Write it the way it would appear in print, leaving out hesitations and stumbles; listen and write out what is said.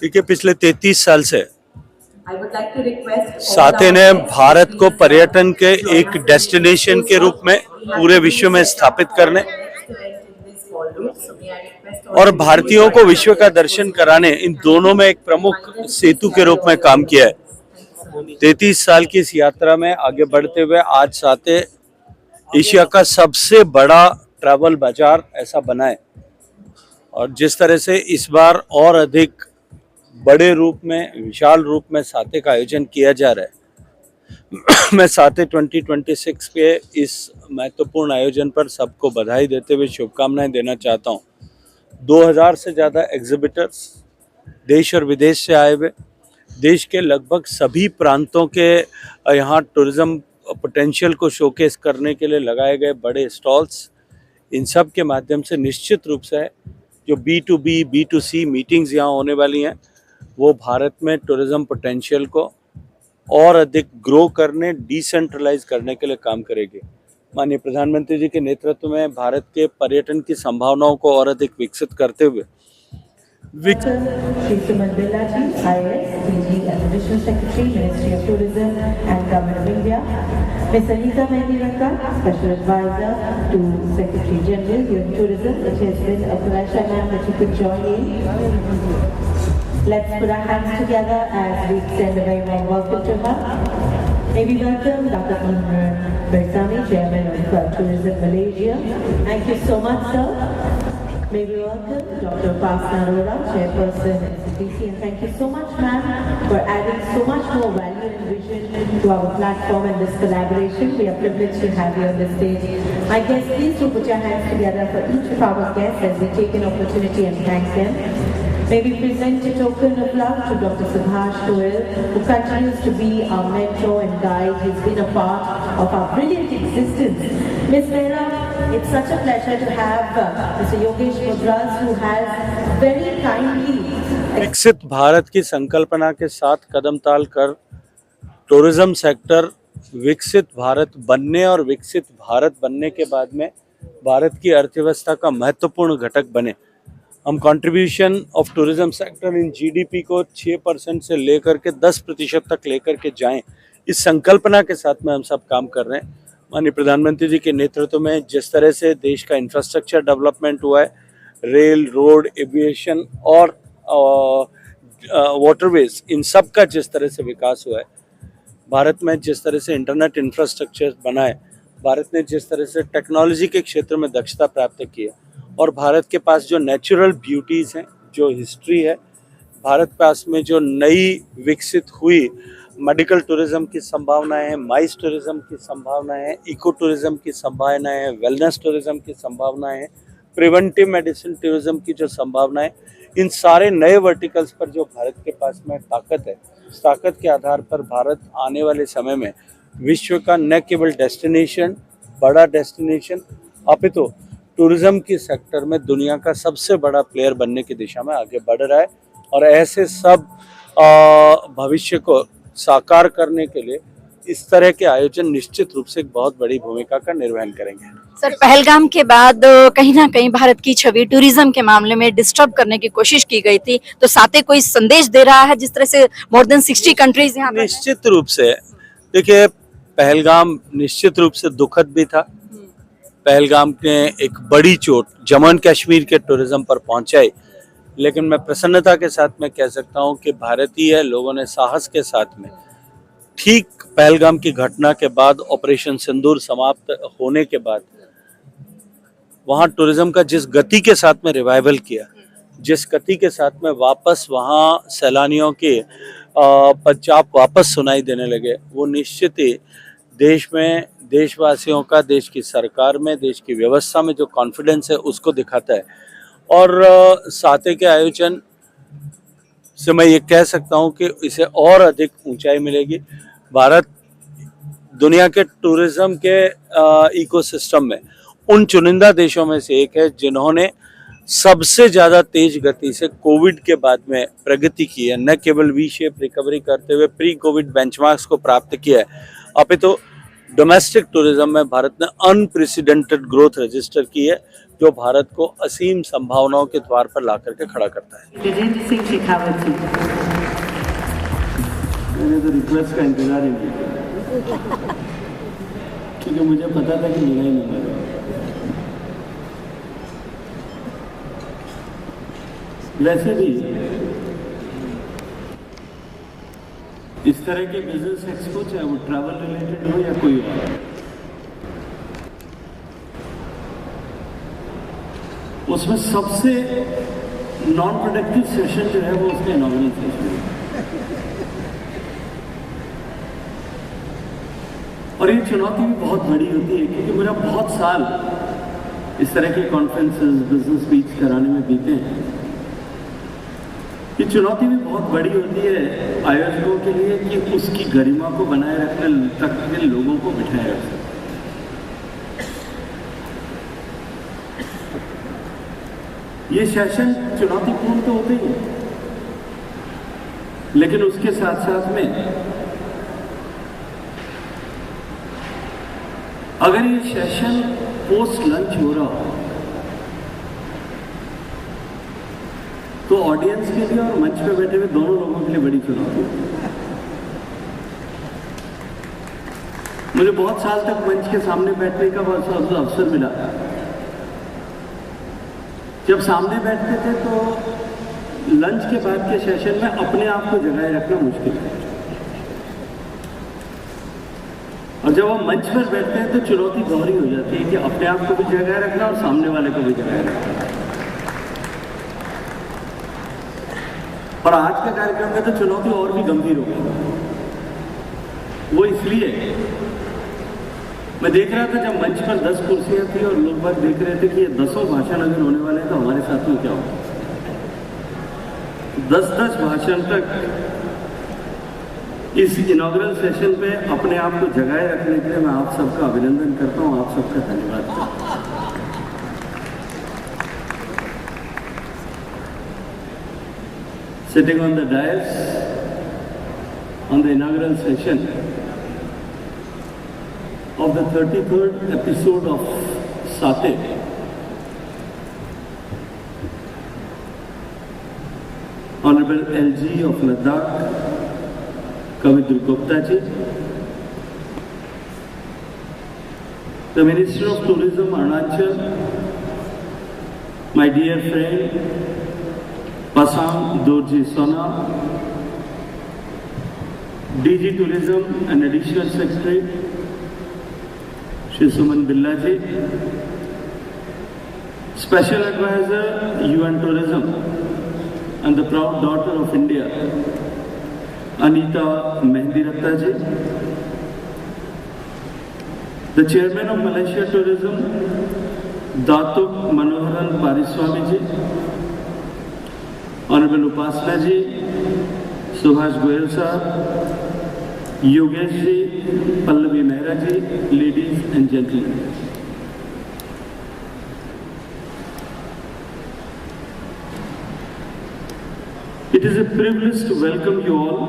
देखिए, पिछले 33 साल से I would like to request साथे ने भारत को पर्यटन के एक डेस्टिनेशन के रूप में पूरे विश्व में स्थापित करने और भारतीयों को विश्व का दर्शन कराने, इन दोनों में एक प्रमुख सेतु के रूप में काम किया है। 33 साल की इस यात्रा में आगे बढ़ते हुए आज साथे एशिया का सबसे बड़ा ट्रैवल बाजार ऐसा बना है, और जिस तरह से इस बार और अधिक बड़े रूप में, विशाल रूप में साथे का आयोजन किया जा रहा है, मैं साथे 2026 के इस महत्वपूर्ण आयोजन पर सबको बधाई देते हुए शुभकामनाएं देना चाहता हूं। 2000 से ज़्यादा एग्जिबिटर्स देश और विदेश से आए हुए, देश के लगभग सभी प्रांतों के यहाँ टूरिज्म पोटेंशियल को शोकेस करने के लिए लगाए गए बड़े स्टॉल्स, इन सब के माध्यम से निश्चित रूप से जो B2B, B2C मीटिंग्स यहाँ होने वाली हैं, वो भारत में टूरिज्म पोटेंशियल को और अधिक ग्रो करने, डिसेंट्रलाइज करने के लिए काम करेगी। माननीय प्रधानमंत्री जी के नेतृत्व में भारत के पर्यटन की संभावनाओं को और अधिक विकसित करते हुए Ms. Anita Mehdi-Ranka, Special Advisor to Secretary General, Youth Tourism. It has been a pleasure, ma'am, that you could join in. Let's put our hands together as we extend a very warm welcome to her. May we welcome Dr. Anwar Bersami, Chairman of Tourism Malaysia. Thank you so much, sir. May we welcome Dr. Pasna Arora, Chairperson at CTC, and thank you so much, ma'am, for adding so much more value and vision to our platform and this collaboration. We are privileged to have you on the stage. My guests, please do put your hands together for each of our guests as we take an opportunity and thank them. May we present a token of love to Dr. Subhash Goel, who continues to be our mentor and guide. He's been a part of our brilliant existence. Ms. Mehra, it's such a pleasure to have Mr. Yogesh Mudras, who has very kindly विकसित भारत की संकल्पना के साथ कदम ताल कर tourism sector विकसित भारत बनने और विकसित भारत बनने के बाद में भारत की अर्थव्यवस्था का महत्वपूर्ण घटक बने। हम contribution of tourism sector in GDP को 6% से लेकर के 10% तक लेकर के जाएं, इस संकल्पना के साथ में हम सब काम कर रहे हैं। माननीय प्रधानमंत्री जी के नेतृत्व में जिस तरह से देश का इंफ्रास्ट्रक्चर डेवलपमेंट हुआ है, रेल, रोड, एविएशन और वाटरवेज, इन सब का जिस तरह से विकास हुआ है, भारत में जिस तरह से इंटरनेट इंफ्रास्ट्रक्चर बना है, भारत ने जिस तरह से टेक्नोलॉजी के क्षेत्र में दक्षता प्राप्त की है, और भारत के पास जो नेचुरल ब्यूटीज़ हैं, जो हिस्ट्री है, भारत पास में जो नई विकसित हुई मेडिकल टूरिज्म की संभावनाएं हैं, माइस टूरिज्म की संभावनाएं हैं, इको टूरिज्म की संभावनाएं हैं, वेलनेस टूरिज्म की संभावनाएं हैं, प्रिवेंटिव मेडिसिन टूरिज्म की जो संभावनाएं, इन सारे नए वर्टिकल्स पर जो भारत के पास में ताकत है, उस ताकत के आधार पर भारत आने वाले समय में विश्व का न केवल डेस्टिनेशन, बड़ा डेस्टिनेशन, अपितु टूरिज्म की सेक्टर में दुनिया का सबसे बड़ा प्लेयर बनने की दिशा में आगे बढ़ रहा है। और ऐसे सब भविष्य को साकार करने के लिए इस तरह के आयोजन निश्चित रूप से एक बहुत बड़ी भूमिका का निर्वहन करेंगे। सर, पहलगाम के बाद कहीं ना कहीं भारत की छवि टूरिज्म के मामले में डिस्टर्ब करने की कोशिश की गई थी, तो साथे कोई संदेश दे रहा है जिस तरह से मोर देन 60 कंट्रीज यहाँ पर? निश्चित रूप से देखिए, पहलगाम निश्चित रूप से दुखद भी था। पहलगाम ने एक बड़ी चोट जम्मू एंड कश्मीर के टूरिज्म पर पहुंचाई, लेकिन मैं प्रसन्नता के साथ में कह सकता हूं कि भारतीय लोगों ने साहस के साथ में ठीक पहलगाम की घटना के बाद, ऑपरेशन सिंदूर समाप्त होने के बाद, वहां टूरिज्म का जिस गति के साथ में रिवाइवल किया, जिस गति के साथ में वापस वहां सैलानियों के पंजाब वापस सुनाई देने लगे, वो निश्चित ही देश में, देशवासियों का, देश की सरकार में, देश की व्यवस्था में जो कॉन्फिडेंस है उसको दिखाता है। और साथे के आयोजन से मैं ये कह सकता हूँ कि इसे और अधिक ऊंचाई मिलेगी। भारत दुनिया के टूरिज्म के इकोसिस्टम में उन चुनिंदा देशों में से एक है जिन्होंने सबसे ज़्यादा तेज गति से कोविड के बाद में प्रगति की है। न केवल वी शेप रिकवरी करते हुए प्री कोविड बेंचमार्क्स को प्राप्त किया है, अपितु डोमेस्टिक टूरिज्म में भारत ने अनप्रेसिडेंटेड ग्रोथ रजिस्टर की है, जो भारत को असीम संभावनाओं के द्वार पर ला करके खड़ा करता है। Gajendra Singh Shekhawat ji. मैंने तो रिक्वेस्ट का इंतजार ही नहीं किया, क्योंकि मुझे पता था कि मेरा ही नंबर है। वैसे भी इस तरह के बिजनेस एक्सपो, चाहे वो ट्रैवल रिलेटेड हो या कोई और, उसमें सबसे नॉन प्रोडक्टिव सेशन जो है वो उसका इनॉग्रेशन सेशन है। और ये चुनौती भी बहुत बड़ी होती है, क्योंकि मेरा बहुत साल इस तरह के कॉन्फ्रेंसेस, बिजनेस स्पीच कराने में बीते हैं। ये चुनौती भी बहुत बड़ी होती है आयोजकों के लिए कि उसकी गरिमा को बनाए रखने तक के लोगों को बिठाए रख सकें। ये सेशन चुनौतीपूर्ण तो होते ही है, लेकिन उसके साथ साथ में अगर ये सेशन पोस्ट लंच हो रहा हो तो ऑडियंस के लिए और मंच पे बैठे हुए दोनों लोगों के लिए बड़ी चुनौती है। मुझे बहुत साल तक मंच के सामने बैठने का बहुत अवसर मिला। जब सामने बैठते थे तो लंच के बाद के सेशन में अपने आप को जगाए रखना मुश्किल है, और जब हम मंच पर बैठते हैं तो चुनौती दोहरी हो जाती है कि अपने आप को भी जगाए रखना और सामने वाले को भी जगाए रखना। और आज के कार्यक्रम में तो चुनौती और भी गंभीर हो गई। वो इसलिए मैं देख रहा था, जब मंच पर 10 कुर्सियां थी और लोग बात देख रहे थे कि ये 10 भाषण अगर होने वाले हैं तो हमारे साथ में क्या होगा। 10 भाषण तक इस इनॉग्रल सेशन पे अपने आप को जगाए रखने के लिए मैं आप सबका अभिनंदन करता हूं, आप सबका धन्यवाद करता हूं। Sitting on the dais on the inaugural session of the 33rd episode of Sate, Honorable LG of Ladakh, Kavindra Gupta ji, the Minister of Tourism Arunachal, my dear friend Pasang Dorji Sona, DG Tourism and Additional Secretary Shri Suman Billa ji, Special Advisor UN Tourism and the proud daughter of India Anita Mehndiratta ji, the Chairman of Malaysia Tourism Datuk Manoharan Pariswamy ji, Honorable Upasana ji, Subhash Goyal sahab, Yogesh ji, Pallavi Mehra ji, ladies and gentlemen. It is a privilege to welcome you all